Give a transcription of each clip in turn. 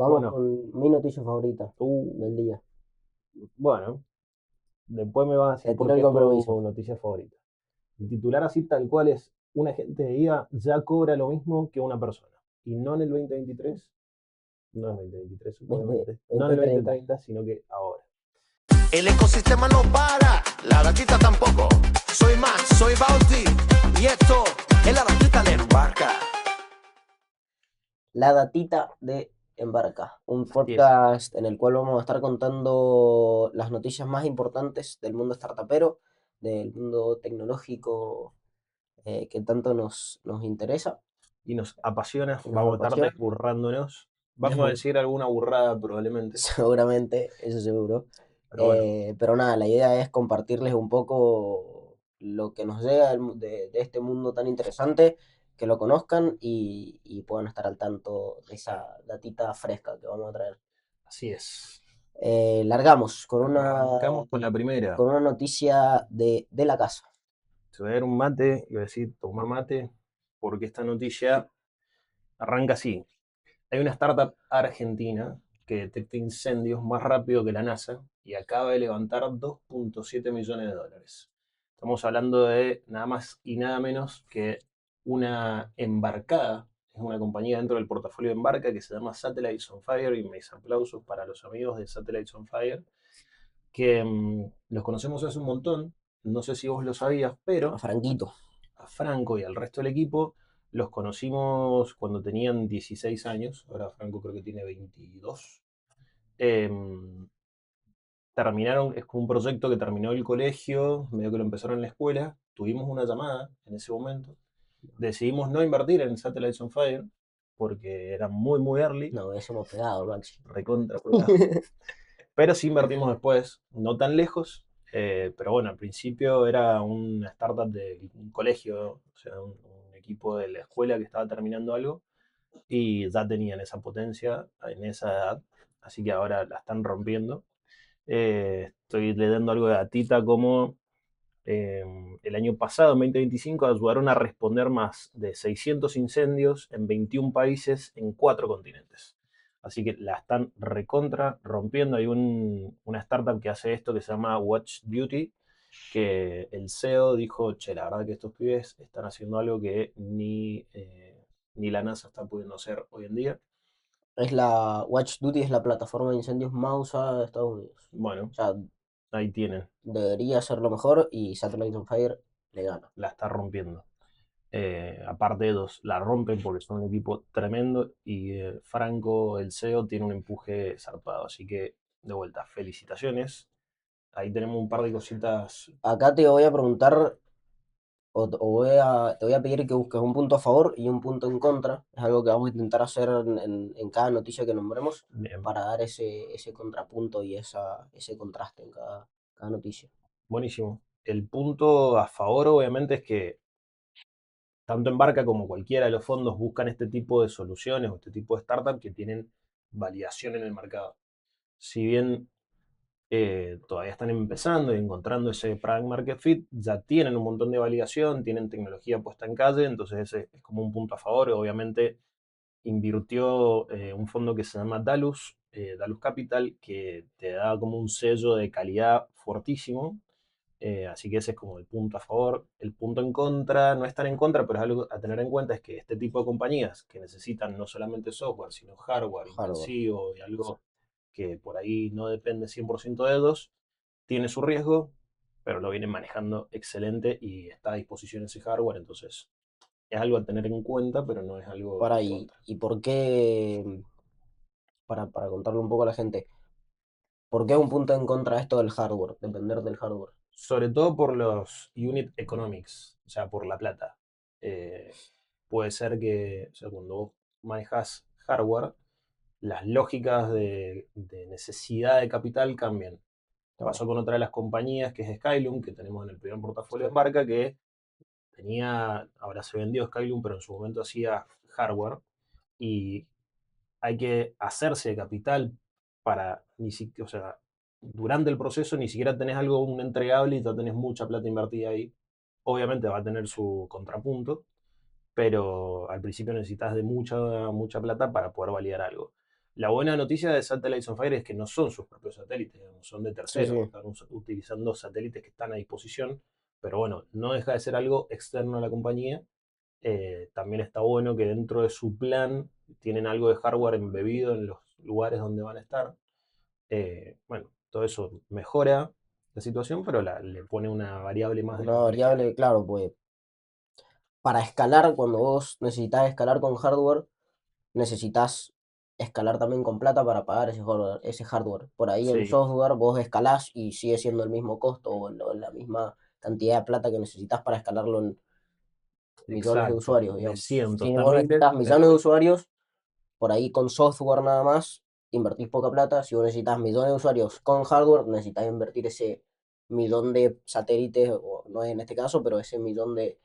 Vamos Bueno, con mi noticia favorita del día. bueno, después me vas a Te decir por tiro qué el es tu compromiso. noticia favorita. El titular así tal cual es, un agente de IA ya cobra lo mismo que una persona. Y no en el 2023, no en el 2023 obviamente, no en el 2030. 2030, sino que ahora. El ecosistema no para, la gatita tampoco. Soy Max, soy Bauti, y esto es la gatita le embarca. La datita de Embarca, un Así es. podcast en el cual vamos a estar contando las noticias más importantes del mundo startupero, del mundo tecnológico que tanto nos interesa Y nos apasiona, y nos vamos a estar apasiona. desburrándonos. Vamos a decir alguna burrada probablemente, Seguramente, eso seguro. pero bueno, Pero nada, la idea es compartirles un poco lo que nos llega de este mundo tan interesante, que lo conozcan y puedan estar al tanto de esa datita fresca que vamos a traer. así es. Largamos Arrancamos con la primera. con una noticia de la casa. Te voy a dar un mate y voy a decir, toma mate, porque esta noticia arranca así. Hay una startup argentina que detecta incendios más rápido que la NASA y acaba de levantar 2,7 millones de dólares. Estamos hablando de nada más y nada menos que una embarcada. Es una compañía dentro del portafolio de Embarca que se llama Satellites on Fire y mis aplausos para los amigos de Satellites on Fire, que los conocemos hace un montón. No sé si vos lo sabías, A pero Franquito. a Franco y al resto del equipo los conocimos cuando tenían 16 años, ahora Franco creo que tiene 22. Em, Terminaron, es como un proyecto que terminó el colegio, medio que lo empezaron en la escuela, tuvimos una llamada en ese momento, decidimos no invertir en Satellites on Fire porque era muy, muy early, No, eso hemos pegado, Maxi. recontra pegado, pero sí invertimos después, no tan lejos, pero bueno, al principio era una startup de un colegio, o sea, un equipo de la escuela que estaba terminando algo y ya tenían esa potencia en esa edad, así que ahora la están rompiendo. Estoy leyendo algo de Atita como eh, el año pasado, en 2025, ayudaron a responder más de 600 incendios en 21 países en 4 continentes. Así que la están recontra rompiendo. Hay una startup que hace esto que se llama Watch Duty, que el CEO dijo, che, la verdad que estos pibes están haciendo algo que ni la NASA está pudiendo hacer hoy en día. Watch Duty es la plataforma de incendios más usada de Estados Unidos. Bueno, O sea, ahí tienen, debería ser lo mejor y Satellite on Fire le gana. la está rompiendo. Aparte de dos, la rompen porque son un equipo tremendo y Franco, el CEO, tiene un empuje zarpado. Así que, de vuelta, felicitaciones. Ahí tenemos un par de cositas. Acá te voy a preguntar te voy a pedir que busques un punto a favor y un punto en contra. Es algo que vamos a intentar hacer en cada noticia que nombremos Bien, para dar ese contrapunto y ese contraste en cada noticia. buenísimo. El punto a favor, obviamente, es que tanto Embarca como cualquiera de los fondos buscan este tipo de soluciones o este tipo de startup que tienen validación en el mercado. Si bien todavía están empezando y encontrando ese product market fit, ya tienen un montón de validación, tienen tecnología puesta en calle, entonces ese es como un punto a favor. Obviamente invirtió un fondo que se llama Dalus, Dalus Capital, que te da como un sello de calidad fortísimo. Así que ese es como el punto a favor. El punto en contra, no es tan en contra, pero es algo a tener en cuenta, es que este tipo de compañías que necesitan no solamente software, sino hardware Hardware. intensivo y algo que por ahí no depende 100% de ellos, tiene su riesgo, pero lo vienen manejando excelente y está a disposición ese hardware, entonces es algo a tener en cuenta, pero no es algo Para en y, contra. y por qué, para contarle un poco a la gente, ¿por qué un punto en contra esto del hardware? Depender del hardware. Sobre todo por los unit economics, o sea, por la plata. Eh, Puede ser que, o sea, cuando vos manejas hardware, las lógicas de necesidad de capital cambian. Claro. Pasó con otra de las compañías que es Skylum, que tenemos en el primer portafolio de marca, que tenía, ahora se vendió Skylum, pero en su momento hacía hardware y hay que hacerse de capital para, ni siquiera, o sea, durante el proceso ni siquiera tenés algo, un entregable y ya tenés mucha plata invertida ahí. Obviamente va a tener su contrapunto, pero al principio necesitas de mucha, mucha plata para poder validar algo. La buena noticia de Satellites on Fire es que no son sus propios satélites, digamos, son de Sí, terceros. sí. Están utilizando satélites que están a disposición, pero bueno, no deja de ser algo externo a la compañía. También está bueno que dentro de su plan tienen algo de hardware embebido en los lugares donde van a estar. Bueno, todo eso mejora la situación, pero le pone una variable más de Una complejidad. variable, claro, pues para escalar, cuando vos necesitas escalar con hardware, necesitas escalar también con plata para pagar ese hardware. Por ahí en Sí, software vos escalás y sigue siendo el mismo costo o la misma cantidad de plata que necesitas para escalarlo en millones de exacto. usuarios, De digamos. cientos. Si vos También necesitas millones de usuarios, por ahí con software nada más, invertís poca plata. Si vos necesitas millones de usuarios con hardware, necesitas invertir ese millón de satélites, o no en este caso, pero ese millón de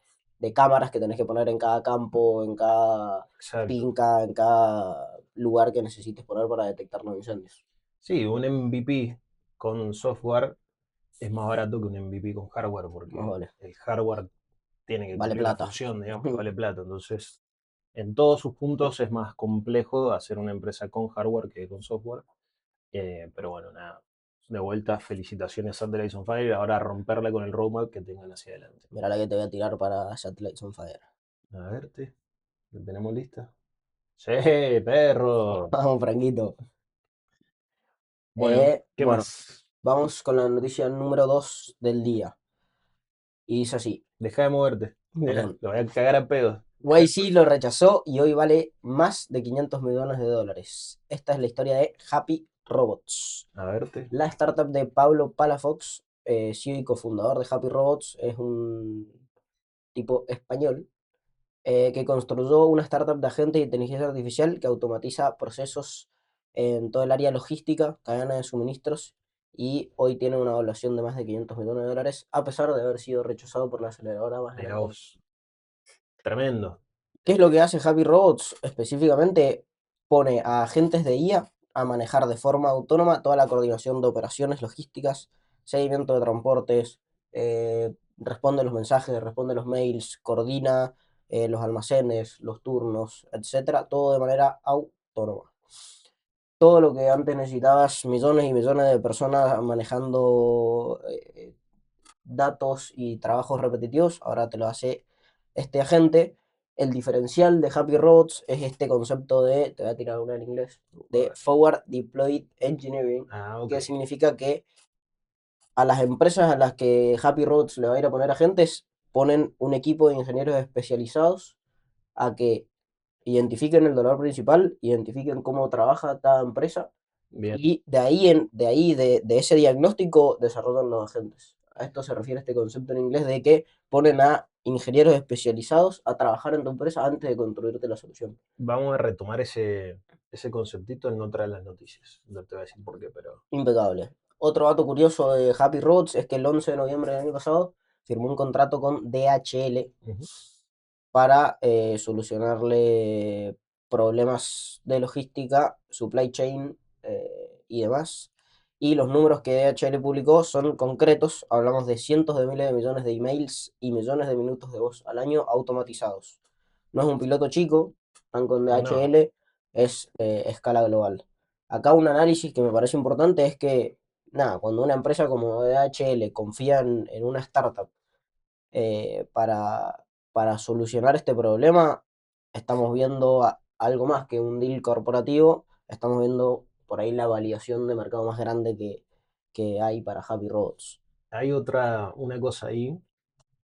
cámaras que tenés que poner en cada campo, en cada exacto. finca, en cada lugar que necesites poner para detectar los incendios. Sí, un MVP con software es más barato que un MVP con hardware, Más porque vale. el hardware tiene que Vale cumplir una plata. función, digamos, que vale plata. Entonces, en todos sus puntos es más complejo hacer una empresa con hardware que con software. Pero bueno, nada. De vuelta, felicitaciones a Satellites on Fire. Ahora a romperla con el roadmap que tengan hacia adelante. Mira la que te voy a tirar para Satellites on Fire. A verte, ¿lo tenemos lista? Sí, perro. Vamos, Franquito. Bueno, ¿qué Bueno, más? vamos con la noticia número 2 del día. Y dice así. Deja de moverte. Bien. Lo voy a cagar a pedos. YC lo rechazó y hoy vale más de 500 millones de dólares. Esta es la historia de Happy Robots. A verte. La startup de Pablo Palafox, CEO y cofundador de Happy Robots, es un tipo español que construyó una startup de agente de inteligencia artificial que automatiza procesos en todo el área logística, cadena de suministros, y hoy tiene una evaluación de más de 500 millones de dólares, a pesar de haber sido rechazado por la aceleradora más Mira grande. vos. Tremendo. ¿Qué es lo que hace Happy Robots? Específicamente pone a agentes de IA a manejar de forma autónoma toda la coordinación de operaciones logísticas, seguimiento de transportes, responde los mensajes, responde los mails, coordina los almacenes, los turnos, etcétera, todo de manera autónoma. Todo lo que antes necesitabas millones y millones de personas manejando datos y trabajos repetitivos, ahora te lo hace este agente. El diferencial de Happy Robots es este concepto de, te voy a tirar una en inglés, de Forward Deployed Engineering, Ah, ok. que significa que a las empresas a las que Happy Robots le va a ir a poner agentes, ponen un equipo de ingenieros especializados a que identifiquen el dolor principal, identifiquen cómo trabaja cada empresa Bien. y de ese diagnóstico desarrollan los agentes. A esto se refiere este concepto en inglés de que ponen a ingenieros especializados a trabajar en tu empresa antes de construirte la solución. Vamos a retomar ese conceptito en otra de las noticias. No te voy a decir por qué, pero. Impecable. Otro dato curioso de Happy Roads es que el 11 de noviembre del año pasado firmó un contrato con DHL Ujú. para solucionarle problemas de logística, supply chain y demás. Y los números que DHL publicó son concretos, hablamos de cientos de miles de millones de emails y millones de minutos de voz al año automatizados. No es un piloto chico, están con No, DHL, es escala global. Acá un análisis que me parece importante es que, nada, cuando una empresa como DHL confía en una startup eh, para, para solucionar este problema, estamos viendo algo más que un deal corporativo, estamos viendo por ahí la validación de mercado más grande que hay para Happy Robots. hay una cosa ahí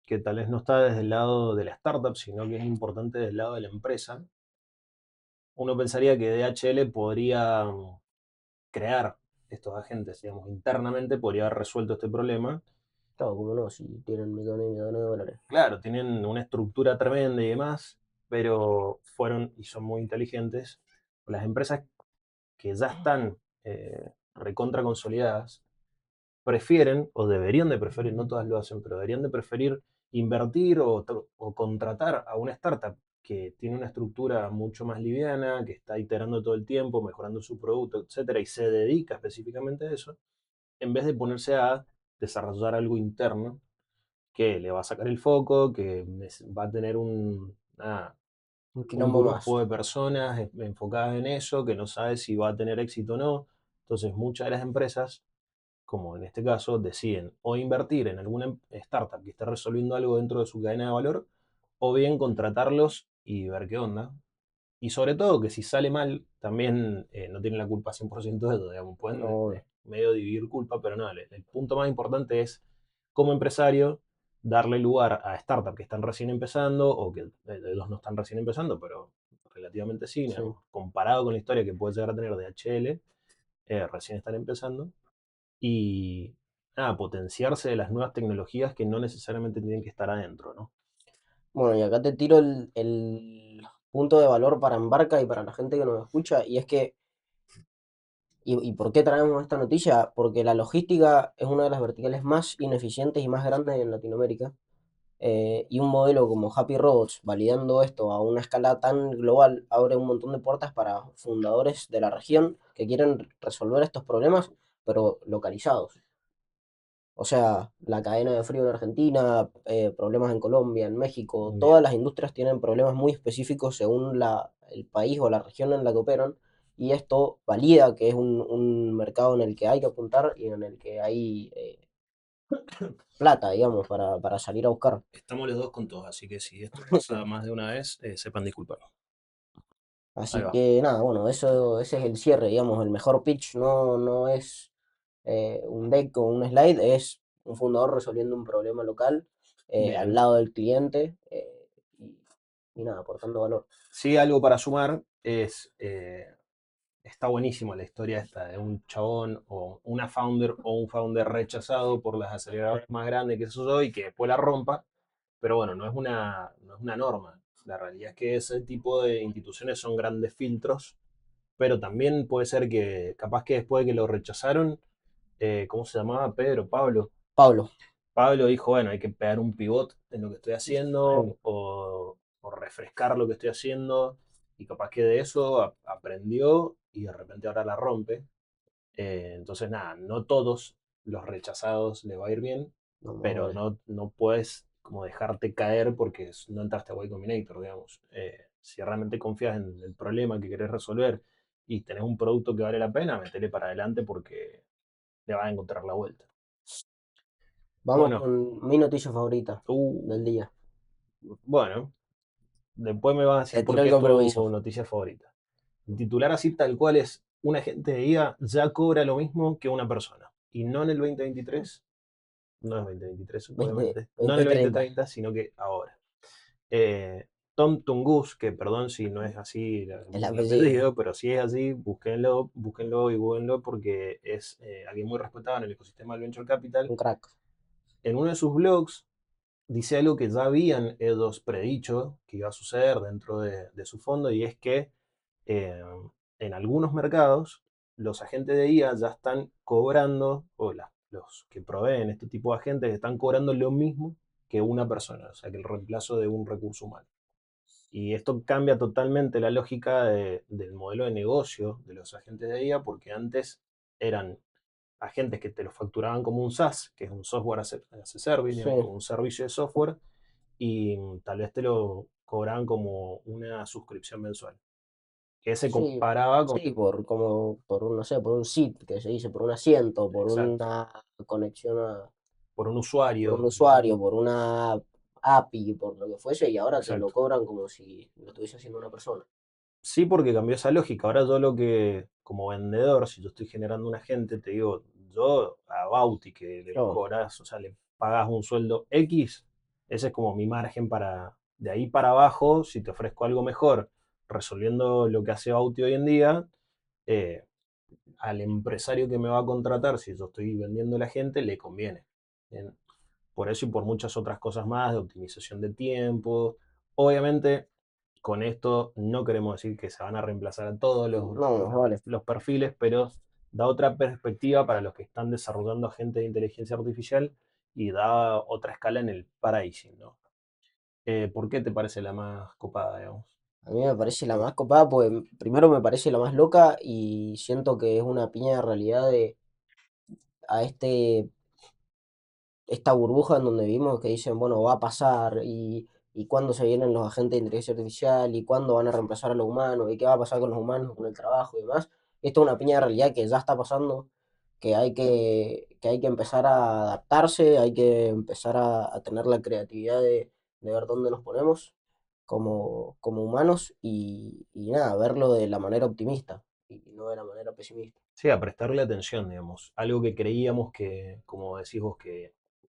que tal vez no está desde el lado de la startup, sino que es importante desde el lado de la empresa. Uno pensaría que DHL podría crear estos agentes, digamos, internamente podría haber resuelto este problema. Claro, como no, si tienen millones y millones de dólares. Claro, tienen una estructura tremenda y demás, pero fueron y son muy inteligentes. Las empresas que ya están recontra consolidadas prefieren, o deberían de preferir, no todas lo hacen, pero deberían de preferir invertir o contratar a una startup que tiene una estructura mucho más liviana, que está iterando todo el tiempo, mejorando su producto, etcétera, y se dedica específicamente a eso, en vez de ponerse a desarrollar algo interno que le va a sacar el foco, que va a tener Un un quilombo más. grupo de personas enfocadas en eso, que no sabe si va a tener éxito o no. Entonces muchas de las empresas, como en este caso, deciden o invertir en alguna startup que esté resolviendo algo dentro de su cadena de valor, o bien contratarlos y ver qué onda. Y sobre todo que si sale mal, también no tienen la culpa 100% de eso, digamos, pueden No, medio dividir culpa, pero no, el punto más importante es, como empresario, darle lugar a startups que están recién empezando, o que los no están recién empezando, pero relativamente sí, sí. digamos, comparado con la historia que puede llegar a tener DHL, recién están empezando, y nada, potenciarse de las nuevas tecnologías que no necesariamente tienen que estar adentro, ¿no? Bueno, y acá te tiro el punto de valor para Embarca y para la gente que nos escucha, y es que, ¿y por qué traemos esta noticia? Porque la logística es una de las verticales más ineficientes y más grandes en Latinoamérica. Y un modelo como Happy Robots, validando esto a una escala tan global, abre un montón de puertas para fundadores de la región que quieren resolver estos problemas, pero localizados. O sea, la cadena de frío en Argentina, problemas en Colombia, en México, Bien, todas las industrias tienen problemas muy específicos según el país o la región en la que operan, y esto valida que es un mercado en el que hay que apuntar y en el que hay plata, digamos, para salir a buscar. estamos los dos con todos, así que si esto pasa más de una vez, sepan disculpar. Ahí Así va. que nada, bueno, ese es el cierre, digamos, el mejor pitch no es un deck o un slide, es un fundador resolviendo un problema local al Bien. lado del cliente y, y nada, aportando valor. Sí, algo para sumar es, está buenísimo la historia esta de un chabón o una founder o un founder rechazado por las aceleradoras más grandes que eso yo y que después la rompa, pero bueno, no es una norma. La realidad es que ese tipo de instituciones son grandes filtros, pero también puede ser que capaz que después de que lo rechazaron, ¿cómo se llamaba? Pedro, Pablo. Pablo, Pablo dijo, bueno, hay que pegar un pivot en lo que estoy sí, haciendo o refrescar lo que estoy haciendo y capaz que de eso aprendió y de repente ahora la rompe. Entonces, nada, no todos los rechazados le va a ir bien, no más pero vale. no puedes como dejarte caer porque no entraste a Y Combinator, digamos. Si realmente confías en el problema que querés resolver y tenés un producto que vale la pena, metele para adelante porque le vas a encontrar la vuelta. Vamos Bueno, con mi noticia favorita del uh, día. bueno, después me vas a Te decir por tiro qué el es tu compromiso. noticia favorita. El titular así tal cual es, un agente de IA ya cobra lo mismo que una persona. Y no en el 2023, no es 2023 20, obviamente, no en el 2030. 2030, sino que ahora. Eh, Tom Tungus, que perdón si no es así El el apellido. apellido, pero si es así, búsquenlo y googleenlo porque es alguien muy respetado en el ecosistema del Venture Capital. Un crack. En uno de sus blogs dice algo que ya habían ellos predicho que iba a suceder dentro de su fondo y es que eh, en algunos mercados los agentes de IA ya están cobrando, o los que proveen este tipo de agentes están cobrando lo mismo que una persona, o sea, que el reemplazo de un recurso humano. Y esto cambia totalmente la lógica del modelo de negocio de los agentes de IA, porque antes eran agentes que te lo facturaban como un SaaS, que es un software as a service, Sí, digamos, como un servicio de software, y tal vez te lo cobraban como una suscripción mensual, que se sí, comparaba con... sí, por un, no sé, por un sit que se dice, por un asiento, por Exacto, una conexión por un por un usuario, usuario, por una API, por lo que fuese, y ahora te lo exacto. cobran como si lo estuviese haciendo una persona. Sí, porque cambió esa lógica. Ahora yo lo que, como vendedor, si yo estoy generando un agente, te digo, yo a Bauti, que le Claro, cobras, o sea, le pagas un sueldo X, ese es como mi margen para, de ahí para abajo, si te ofrezco algo mejor, resolviendo lo que hace Bauti hoy en día, eh, al empresario que me va a contratar, si yo estoy vendiendo a la gente, le conviene. Bien. Por eso y por muchas otras cosas más, de optimización de tiempo. Obviamente, con esto no queremos decir que se van a reemplazar a todos no, más vale. los perfiles, pero da otra perspectiva para los que están desarrollando agentes de inteligencia artificial y da otra escala en el pricing, ¿no? ¿Por qué te parece la más copada, digamos? A mí me parece la más copada, pues primero me parece la más loca y siento que es una piña de realidad a esta burbuja en donde vimos que dicen, bueno, va a pasar y cuándo se vienen los agentes de inteligencia artificial, y cuándo van a reemplazar a los humanos, y qué va a pasar con los humanos, con el trabajo y demás. Esto es una piña de realidad que ya está pasando, que hay que empezar a adaptarse, hay que empezar a tener la creatividad de ver dónde nos ponemos como humanos y nada, verlo de la manera optimista y no de la manera pesimista. Sí, a prestarle atención, digamos. Algo que creíamos que, como decís vos, que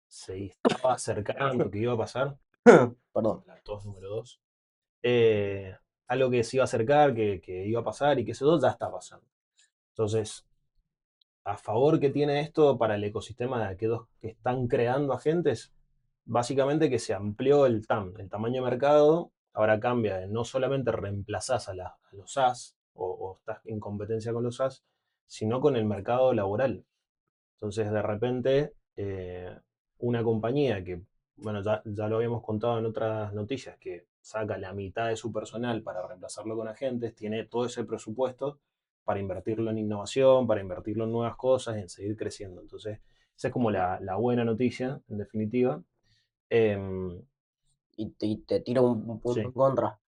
se estaba acercando, que iba a pasar, Perdón. la tos número 2, eh, algo que se iba a acercar, que iba a pasar y que eso ya está pasando. Entonces, a favor que tiene esto para el ecosistema de aquellos que están creando agentes, básicamente que se amplió el TAM, el tamaño de mercado, ahora cambia de no solamente reemplazás a los SaaS o estás en competencia con los SaaS, sino con el mercado laboral. Entonces, de repente, una compañía que, bueno, ya lo habíamos contado en otras noticias, que saca la mitad de su personal para reemplazarlo con agentes, tiene todo ese presupuesto para invertirlo en innovación, para invertirlo en nuevas cosas, en seguir creciendo. Entonces, esa es como la buena noticia, en definitiva. Em, Y te tiro un punto en sí, contra.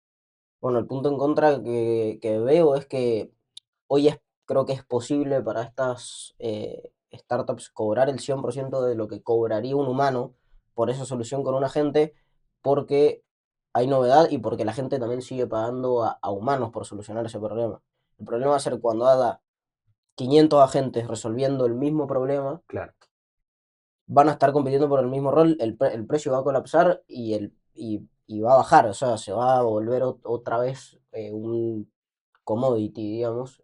Bueno, el punto en contra que veo es que hoy creo que es posible para estas startups cobrar el 100% de lo que cobraría un humano por esa solución con un agente, porque hay novedad y porque la gente también sigue pagando a humanos por solucionar ese problema. El problema va a ser cuando haga 500 agentes resolviendo el mismo problema, claro. van a estar compitiendo por el mismo rol, el precio va a colapsar y va a bajar, o sea, se va a volver otra vez un commodity, digamos,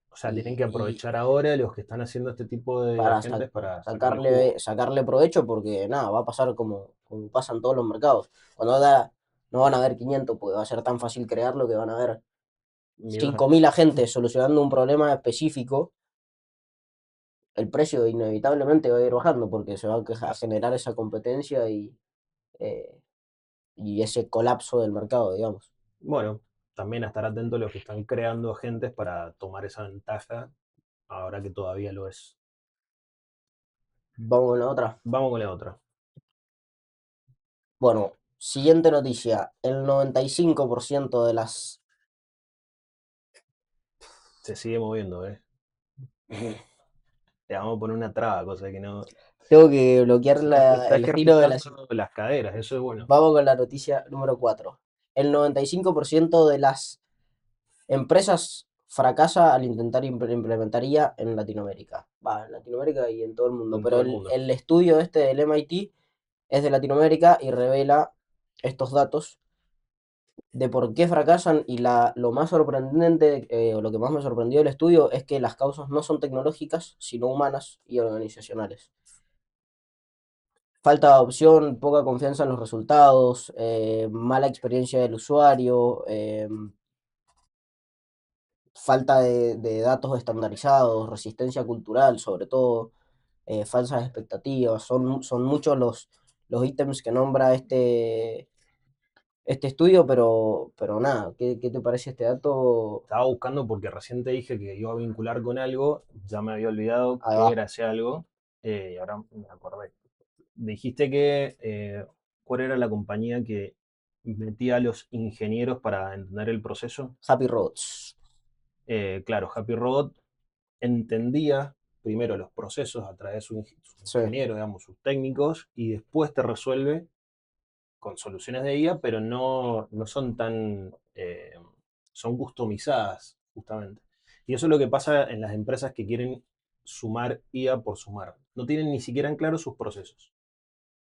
O sea, tienen que y aprovechar ahora los que están haciendo este tipo de para agentes para sacarle jugo. sacarle provecho, porque nada, va a pasar como pasa en todos los mercados. No van a haber 500, porque va a ser tan fácil crearlo que van a haber Millones. 5.000 agentes solucionando un problema específico. El precio inevitablemente va a ir bajando porque se va a generar esa competencia eh, y ese colapso del mercado, digamos. Bueno, también a estar atentos a los que están creando agentes para tomar esa ventaja ahora que todavía lo es. Vamos con la otra. Vamos con la otra. Bueno, siguiente noticia. El 95% de las... Se sigue moviendo, ¿eh? Le vamos a poner una traba, cosa que no. Tengo que bloquear Está el giro de la... ejercitando las caderas, eso es bueno. Vamos con la noticia número 4. El 95% de las empresas fracasa al intentar implementar IA en Latinoamérica. Va, en Latinoamérica y en todo el mundo. En Pero todo el mundo. el estudio este del MIT es de Latinoamérica y revela estos datos de por qué fracasan y lo más sorprendente, o lo que más me sorprendió del estudio es que las causas no son tecnológicas, sino humanas y organizacionales. Falta de adopción, poca confianza en los resultados, mala experiencia del usuario, falta de datos estandarizados, resistencia cultural, sobre todo, falsas expectativas. Son muchos los ítems que nombra este estudio, pero nada, ¿qué te parece este dato? Estaba buscando porque recién te dije que iba a vincular con algo, ya me había olvidado Ahí qué va. era ese algo, y ahora me acordé. Dijiste que, ¿cuál era la compañía que metía a los ingenieros para entender el proceso? Happy Roads. Claro, Happy Robot entendía primero los procesos a través de sus Sí, ingenieros, digamos, sus técnicos, y después te resuelve con soluciones de IA, pero no son tan, son customizadas, justamente. Y eso es lo que pasa en las empresas que quieren sumar IA por sumar. No tienen ni siquiera en claro sus procesos.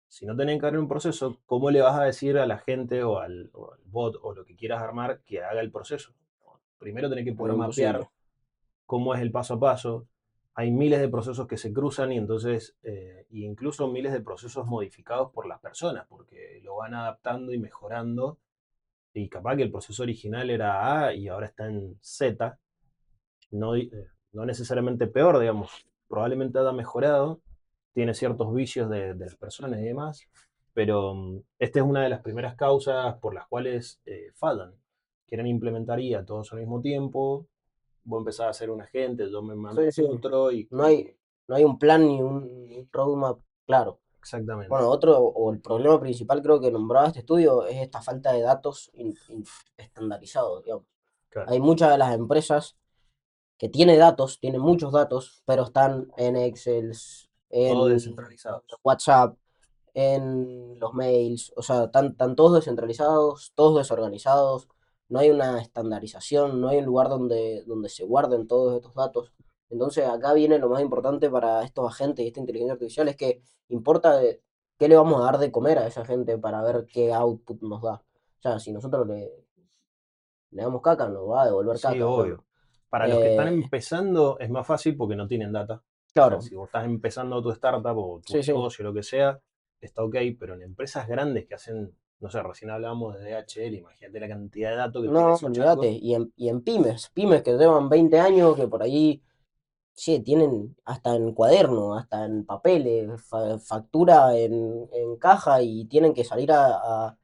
Si no tienen claro un proceso, ¿cómo le vas a decir a la gente o al bot o lo que quieras armar que haga el proceso? Primero tenés que es poder mapear imposible. cómo es el paso a paso. Hay miles de procesos que se cruzan y entonces, y incluso miles de procesos modificados por las personas, porque lo van adaptando y mejorando. Y capaz que el proceso original era A y ahora está en Z, no necesariamente peor, digamos, probablemente haya mejorado, tiene ciertos vicios de las personas y demás, pero esta es una de las primeras causas por las cuales fallan. Quieren implementar IA todos al mismo tiempo, vos empezás a hacer un agente, yo me mando Sí, sí. otro y No como hay, que no hay un plan ni un roadmap claro. Exactamente. Bueno, otro, o el problema principal creo que nombraba este estudio es esta falta de datos estandarizados, digamos. Claro. Hay muchas de las empresas que tienen muchos datos, pero están en Excel, Todo en descentralizados. WhatsApp, en los mails, o sea, están todos descentralizados, todos desorganizados, no hay una estandarización, no hay un lugar donde se guarden todos estos datos. Entonces acá viene lo más importante para estos agentes y esta inteligencia artificial, es que importa qué le vamos a dar de comer a esa gente para ver qué output nos da. O sea, si nosotros le damos caca, nos va a devolver Sí, caca, digamos. obvio. Para los que están Eh, empezando es más fácil porque no tienen data. O sea, claro, si vos estás empezando tu startup o tu sí, sí. negocio, lo que sea, está ok, pero en empresas grandes que hacen, no sé, recién hablábamos de DHL, imagínate la cantidad de datos que tiene No, esos olvídate. changos. Y en pymes que llevan 20 años, que por ahí, sí, tienen hasta en cuaderno, hasta en papeles, factura en caja y tienen que salir a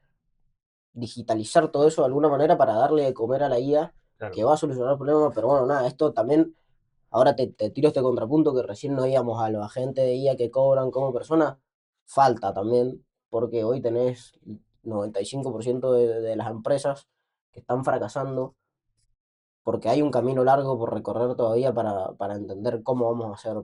digitalizar todo eso de alguna manera para darle de comer a la IA, Claro. que va a solucionar el problema. Pero bueno, nada, esto también, ahora te tiro este contrapunto que recién no íbamos a los agentes de IA que cobran como personas, falta también, porque hoy tenés 95% de las empresas que están fracasando porque hay un camino largo por recorrer todavía para entender cómo vamos a hacer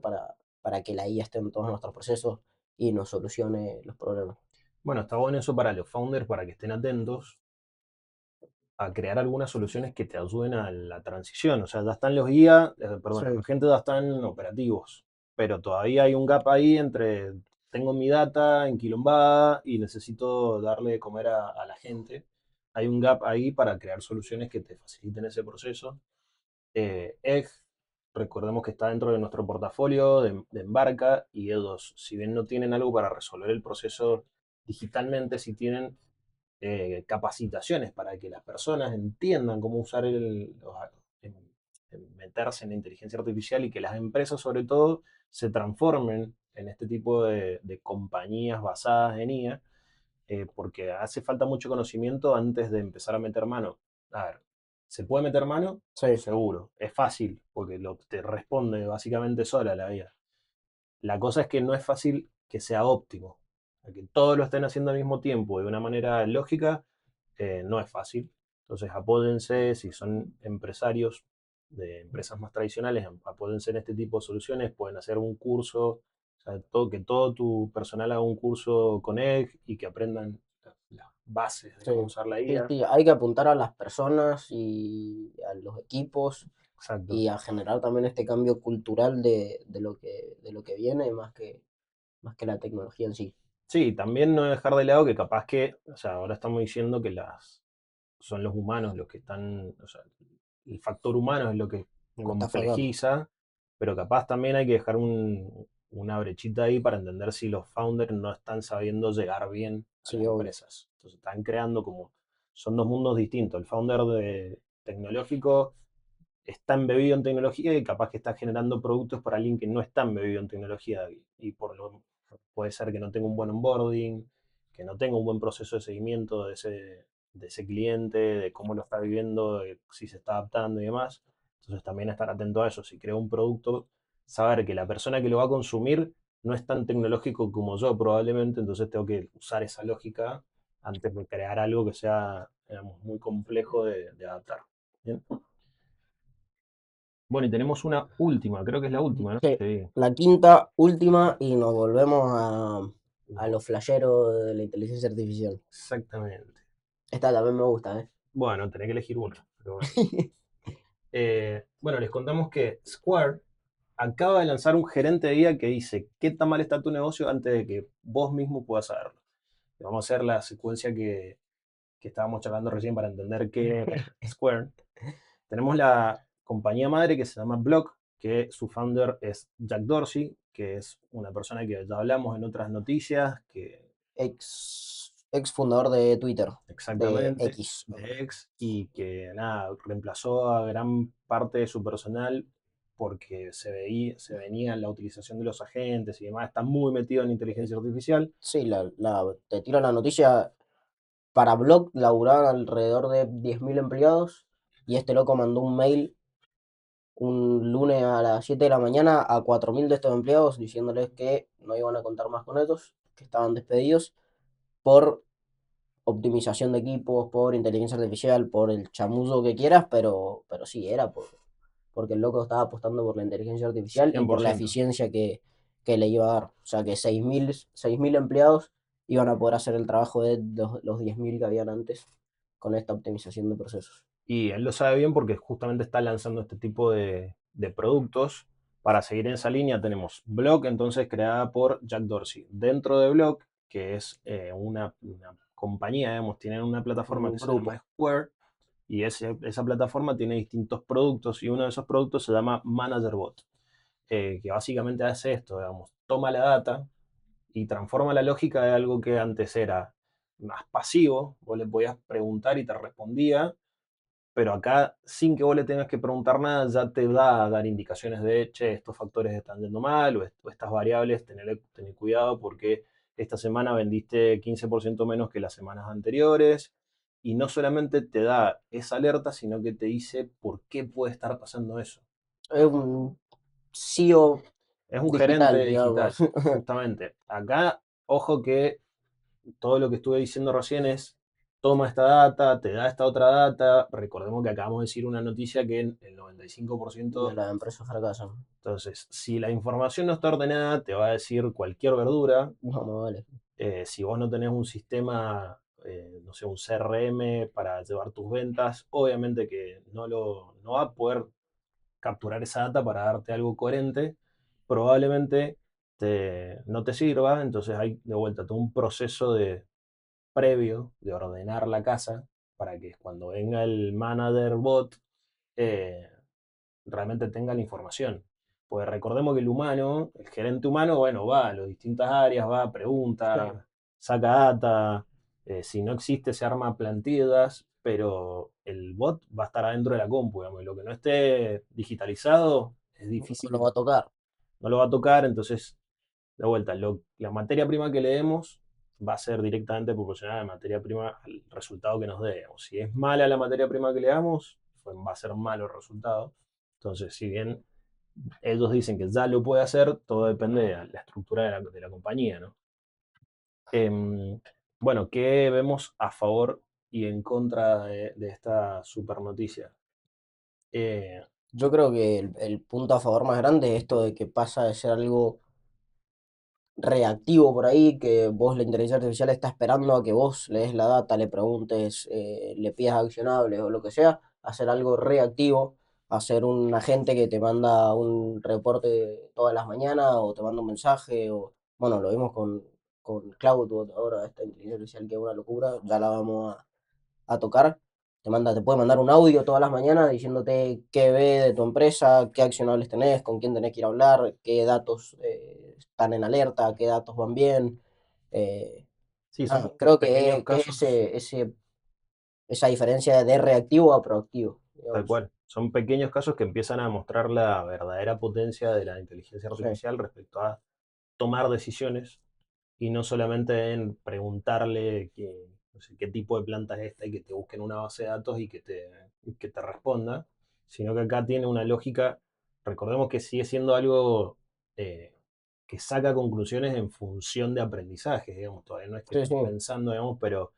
para que la IA esté en todos nuestros procesos y nos solucione los problemas. Bueno, está bueno eso para los founders, para que estén atentos a crear algunas soluciones que te ayuden a la transición. O sea, ya están los guías, Sí, perdón, los agentes ya están operativos, pero todavía hay un gap ahí entre tengo mi data enquilombada y necesito darle de comer a la gente. Hay un gap ahí para crear soluciones que te faciliten ese proceso. Egg, recordemos que está dentro de nuestro portafolio de Embarca y E2. Si bien no tienen algo para resolver el proceso digitalmente, sí tienen capacitaciones para que las personas entiendan cómo usar meterse en la inteligencia artificial y que las empresas sobre todo se transformen en este tipo de compañías basadas en IA, porque hace falta mucho conocimiento antes de empezar a meter mano. A ver, ¿se puede meter mano? sí, Seguro, es fácil, porque te responde básicamente sola la IA. La cosa es que no es fácil que sea óptimo. Que todos lo estén haciendo al mismo tiempo de una manera lógica, no es fácil. Entonces, apóyense, si son empresarios de empresas más tradicionales, apóyense en este tipo de soluciones, pueden hacer un curso, o sea, que todo tu personal haga un curso con Egg y que aprendan las bases de sí. cómo usar la Sí, IA. sí, hay que apuntar a las personas y a los equipos Exacto. y a generar también este cambio cultural de lo que viene más que la tecnología en sí. Sí, también no dejar de lado que capaz que, o sea, ahora estamos diciendo que son los humanos los que están, o sea, el factor humano es lo que Lo que está faltando. complejiza, pero capaz también hay que dejar una brechita ahí para entender si los founders no están sabiendo llegar bien a las Sí, obvio. empresas. Entonces están creando como, son dos mundos distintos. El founder tecnológico está embebido en tecnología y capaz que está generando productos para alguien que no está embebido en tecnología y puede ser que no tenga un buen onboarding, que no tenga un buen proceso de seguimiento de ese cliente, de cómo lo está viviendo, de si se está adaptando y demás. Entonces también estar atento a eso. Si creo un producto, saber que la persona que lo va a consumir no es tan tecnológico como yo probablemente, entonces tengo que usar esa lógica antes de crear algo que sea, digamos, muy complejo de adaptar. ¿Bien? Bueno, y tenemos una última, creo que es la última, ¿no? Sí, Sí. la quinta, última, y nos volvemos a los flasheros de la inteligencia artificial. Exactamente. Esta también me gusta, ¿eh? Bueno, tenés que elegir una, pero bueno. Bueno, les contamos que Square acaba de lanzar un gerente de IA que dice qué tan mal está tu negocio antes de que vos mismo puedas saberlo. Vamos a hacer la secuencia que estábamos charlando recién para entender qué es Square. Tenemos la compañía madre que se llama Block, que su founder es Jack Dorsey, que es una persona que ya hablamos en otras noticias, que Ex fundador de Twitter, de exactamente X. de ex y que nada, reemplazó a gran parte de su personal porque se venía en la utilización de los agentes y demás, está muy metido en inteligencia artificial. Sí, te tiro la noticia. Para Block laburaban alrededor de 10.000 empleados y este loco mandó un mail un lunes a las 7 de la mañana a 4.000 de estos empleados diciéndoles que no iban a contar más con ellos que estaban despedidos por optimización de equipos, por inteligencia artificial, por el chamullo que quieras, pero sí, era porque el loco estaba apostando por la inteligencia artificial y por la 100%. eficiencia que le iba a dar. O sea, que 6.000 empleados iban a poder hacer el trabajo de los 10.000 que habían antes con esta optimización de procesos. Y él lo sabe bien porque justamente está lanzando este tipo de productos. Para seguir en esa línea tenemos Block, entonces creada por Jack Dorsey. Dentro de Block, que es una compañía, digamos, tienen una plataforma Un que se grupo. llama Square y esa plataforma tiene distintos productos y uno de esos productos se llama ManagerBot, que básicamente hace esto, digamos, toma la data y transforma la lógica de algo que antes era más pasivo, vos le podías preguntar y te respondía, pero acá, sin que vos le tengas que preguntar nada, ya te da a dar indicaciones de, che, estos factores están yendo mal, o estas variables, tener cuidado porque esta semana vendiste 15% menos que las semanas anteriores. Y no solamente te da esa alerta, sino que te dice por qué puede estar pasando eso. Es un CEO Es un gerente digital, digamos. digital, justamente. Acá, ojo que todo lo que estuve diciendo recién es, toma esta data, te da esta otra data. Recordemos que acabamos de decir una noticia que en el De 95%, las empresas fracasan. entonces, si la información no está ordenada, te va a decir cualquier verdura. No, no vale. Si vos no tenés un sistema, no sé, un CRM para llevar tus ventas, obviamente que no va a poder capturar esa data para darte algo coherente, probablemente no te sirva, entonces hay de vuelta todo un proceso previo de ordenar la casa para que cuando venga el manager bot eh, realmente tenga la información. Pues recordemos que el humano, el gerente humano, bueno, va a las distintas áreas, va, Sí. pregunta, saca data, si no existe se arma plantillas, pero el bot va a estar adentro de la compu, digamos, y lo que no esté digitalizado es No difícil, lo va a tocar. no lo va a tocar, entonces, de vuelta, la materia prima que le demos va a ser directamente proporcional a la materia prima al resultado que nos dé. Digamos. Si es mala la materia prima que le damos, pues va a ser malo el resultado. Entonces, si bien ellos dicen que ya lo puede hacer, todo depende de la estructura de la compañía, ¿no? Bueno, ¿qué vemos a favor y en contra de esta super noticia? Eh, Yo creo que el punto a favor más grande es esto de que pasa de ser algo reactivo por ahí, que vos la inteligencia artificial está esperando a que vos le des la data, le preguntes, le pidas accionables o lo que sea, a hacer algo reactivo, a ser un agente que te manda un reporte todas las mañanas o te manda un mensaje, o bueno, lo vimos con CloudBot ahora, esta inteligencia artificial que es una locura, ya la vamos a tocar. Te puede mandar un audio todas las mañanas diciéndote qué ve de tu empresa, qué accionables tenés, con quién tenés que ir a hablar, qué datos están en alerta, qué datos van bien. Eh, sí, son creo pequeños que casos. esa diferencia de reactivo a proactivo, Tal digamos. cual. Son pequeños casos que empiezan a mostrar la verdadera potencia de la inteligencia Sí, artificial respecto a tomar decisiones y no solamente en preguntarle no sé, qué tipo de planta es esta y que te busquen una base de datos y que te responda, sino que acá tiene una lógica. Recordemos que sigue siendo algo eh, que saca conclusiones en función de aprendizaje, digamos, todavía no es que sí, está sí. pensando, digamos, pero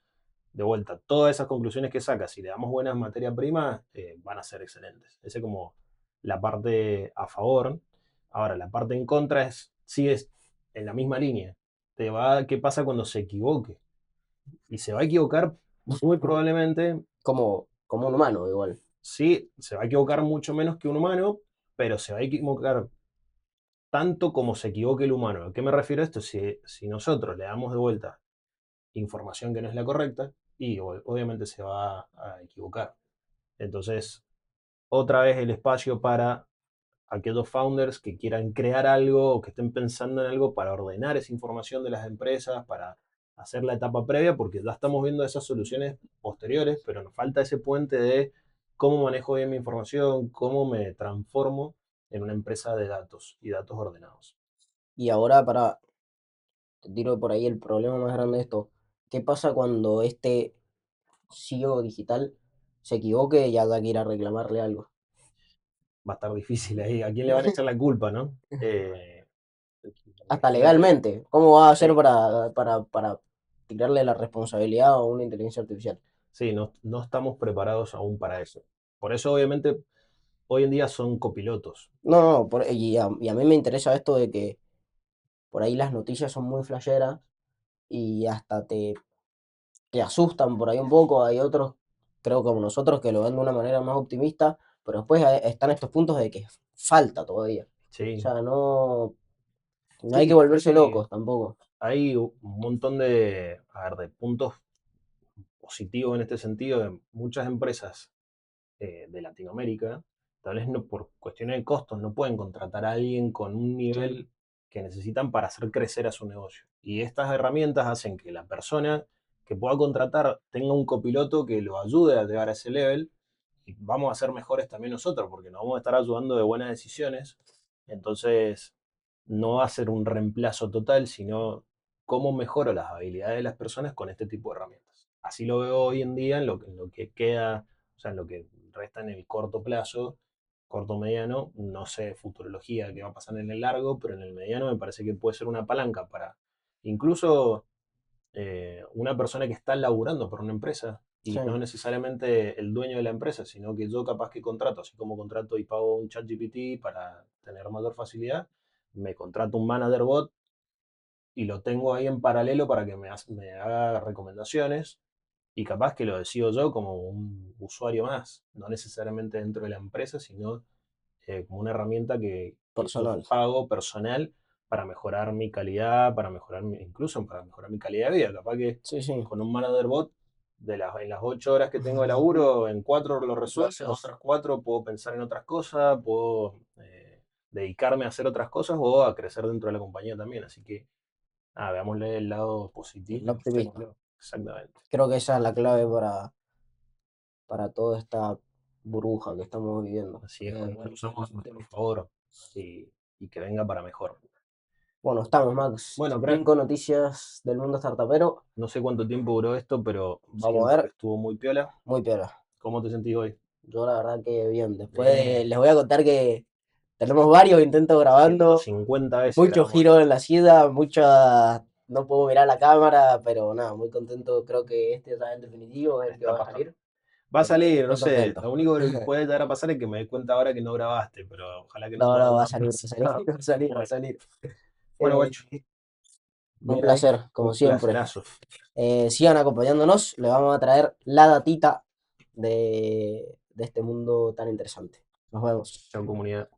de vuelta, todas esas conclusiones que sacas, si le damos buenas materias primas, van a ser excelentes. Esa es como la parte a favor. Ahora, la parte en contra sigues en la misma línea. ¿Qué pasa cuando se equivoque? Y se va a equivocar muy probablemente, Como un humano, igual. sí, se va a equivocar mucho menos que un humano, pero se va a equivocar tanto como se equivoque el humano. ¿A qué me refiero a esto? Si nosotros le damos de vuelta información que no es la correcta, y obviamente se va a equivocar. Entonces, otra vez el espacio para aquellos founders que quieran crear algo o que estén pensando en algo para ordenar esa información de las empresas, para hacer la etapa previa, porque ya estamos viendo esas soluciones posteriores, pero nos falta ese puente de cómo manejo bien mi información, cómo me transformo en una empresa de datos y datos ordenados. Y ahora te tiro por ahí el problema más grande de esto. ¿Qué pasa cuando este CEO digital se equivoque y haya que ir a reclamarle algo? Va a estar difícil ahí. ¿A quién le van a echar la culpa, no? hasta legalmente. ¿Cómo va a hacer Sí. para tirarle la responsabilidad a una inteligencia artificial? Sí, no estamos preparados aún para eso. Por eso, obviamente, hoy en día son copilotos. No, no, y a mí me interesa esto de que por ahí las noticias son muy flasheras y hasta te asustan por ahí un poco. Hay otros, creo como nosotros, que lo ven de una manera más optimista, pero después están estos puntos de que falta todavía. O Sí, sea, no hay que sí, volverse locos tampoco. hay un montón de, a ver, de puntos positivos en este sentido de muchas empresas de Latinoamérica, tal vez no, por cuestiones de costos no pueden contratar a alguien con un nivel que necesitan para hacer crecer a su negocio. Y estas herramientas hacen que la persona que pueda contratar tenga un copiloto que lo ayude a llegar a ese level y vamos a ser mejores también nosotros porque nos vamos a estar ayudando de buenas decisiones. Entonces, no va a ser un reemplazo total, sino cómo mejoro las habilidades de las personas con este tipo de herramientas. Así lo veo hoy en día en lo que queda, o sea, en lo que resta en el corto plazo, corto mediano, no sé futurología qué va a pasar en el largo, pero en el mediano me parece que puede ser una palanca para incluso una persona que está laburando por una empresa y Sí, no necesariamente el dueño de la empresa, sino que yo capaz que contrato, así como contrato y pago un chat GPT para tener mayor facilidad, me contrato un manager bot y lo tengo ahí en paralelo para que me haga recomendaciones y capaz que lo decido yo como un usuario más, no necesariamente dentro de la empresa, sino como una herramienta que yo personal. pago personal para mejorar mi calidad, para mejorar incluso para mejorar mi calidad de vida. Capaz que Sí, sí. con un manager bot en las 8 horas que tengo de laburo, en 4 lo resuelvo, en otras 4 puedo pensar en otras cosas, puedo dedicarme a hacer otras cosas o a crecer dentro de la compañía también. Así que, veámosle el lado El positivo. optimismo. Exactamente. Creo que esa es la clave para toda esta burbuja que estamos viviendo. Así es, cuando lo usamos a nuestro favor y que venga para mejor. Bueno, estamos, Max. Bueno, crack, 5 noticias del mundo startupero. no sé cuánto tiempo duró esto, pero Vamos a siento que ver. estuvo muy piola. Muy peor. ¿Cómo te sentís hoy? Yo la verdad que bien. Bien. Después les voy a contar que tenemos varios intentos grabando, 150 veces muchos grabamos giros esto. en la silla, muchas... No puedo mirar la cámara, pero nada, muy contento. Creo que este ya en definitivo es el que Está va a pasando. salir. Va a salir, no Muy sé. contento. Lo único que puede llegar a pasar es que me dé cuenta ahora que no grabaste, pero ojalá que no No, sea no, va a una salir, va a salir, va a salir, va a salir. Bueno, Eh, guacho, un bien ahí. placer, como Un siempre. placerazo. Sigan acompañándonos, le vamos a traer la datita de este mundo tan interesante. Nos vemos. Chao, comunidad.